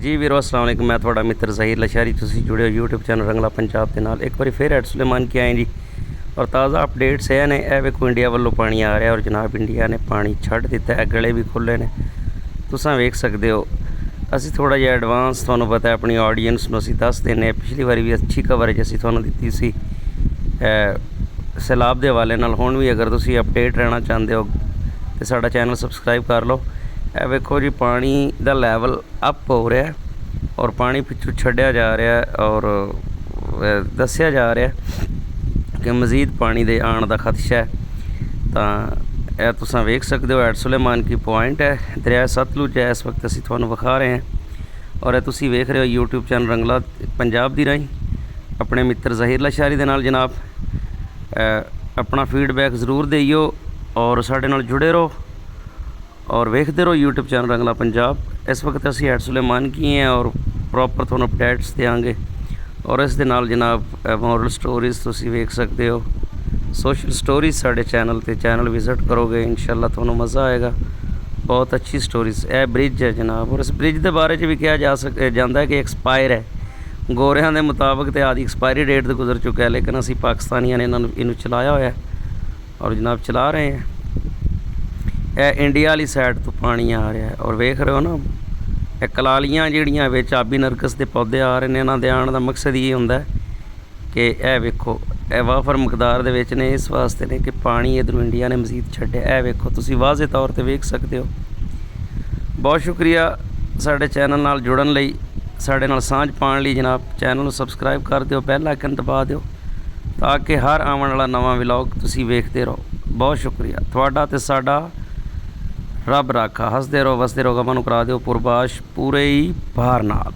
जी वीरो अस्सलाम वालेकुम। मैं थोड़ा मित्र ज़हीर लशारी, तुसी जुड़े हो यूट्यूब चैनल रंगला पंजाब के नाल। एक बार फिर एड सुलेमान के आए जी और ताज़ा अपडेट्स है ने। ए वेखो इंडिया वालों पानी आ रहा है और जनाब इंडिया ने पानी छड़ दिता है, गले भी खुले ने, तुसां वेख सकते हो। असी थोड़ा जिहा एडवांस तुहानूं पता है अपनी ऑडियंस नूं असीं दस देने। पिछली बारी भी अच्छी कवरेज असीं तुहानूं दित्ती सी सैलाब के हवाले नाल। हुण भी अगर तुसीं अपडेट रहना चाहते हो तो साडा चैनल सबसक्राइब कर लो। ए वेखो जी पानी का लैवल अप हो रहा है और पानी पिछू छड्डिया जा रहा है और दस्सिया जा रहा है कि मज़ीद पानी दे आने का खदशा है। तो यह तुसां वेख सकते हो एड सुलेमान की पॉइंट है, दरिया सतलुज है। इस वक्त असीं तुहानूं विखा रहे हैं और तुसीं वेख रहे हो यूट्यूब चैनल रंगला पंजाब दी राहीं अपने मित्र ज़हीर लशारी दे नाल। जनाब अपना फीडबैक ज़रूर देइयो और साडे नाल जुड़े रहो और वेखते रहो यूट्यूब चैनल रंगला पंजाब। इस वक्त असीं एड सुलेमान की हैं और प्रॉपर तुहानूं अपडेट्स देंगे। और इस दे नाल जनाब मॉरल स्टोरीज़ तुसीं वेख सकते हो, सोशल स्टोरीज़ साडे चैनल विजिट करोगे इंशाल्लाह तुहानूं मज़ा आएगा। बहुत अच्छी स्टोरीज़। यह ब्रिज है जनाब और इस ब्रिज के बारे भी कहा जाता है कि एक्सपायर है। गोरियां के मुताबिक तो आदि एक्सपायरी डेट तो गुजर चुका है, लेकिन असीं पाकिस्तानियों ने इन्हूं चलाया होया है और जनाब चला रहे हैं। यह इंडिया वाली साइड तो पानी आ रहा है और वेख रहे हो ना, यह कलालियाँ जिहड़ियां विच आबी नरगस के पौधे आ रहे हैं। इन्हां दे आने का मकसद ये हुंदा है कि यह वेखो यह वाफर मकदार दे विच ने, इस वास्ते ने कि पानी इधरों इंडिया ने मजीद छड्डिया। यह वेखो तुसीं वाज़े तौर पर वेख सकते हो। बहुत शुक्रिया साडे चैनल नाल जुड़न लई, साडे नाल सांझ पाउण लई। जनाब चैनल नूं सबसक्राइब कर दिओ, बैल आइकन दबा दिओ ताकि हर आउण वाला नवां व्लॉग तुसीं वेखदे रहो। बहुत शुक्रिया तुहाडा ते साडा। रब राखा। हसदे रहो वसदे रहो, गमां नूं करा दिओ पुरबाश पूरे ही भार नाल।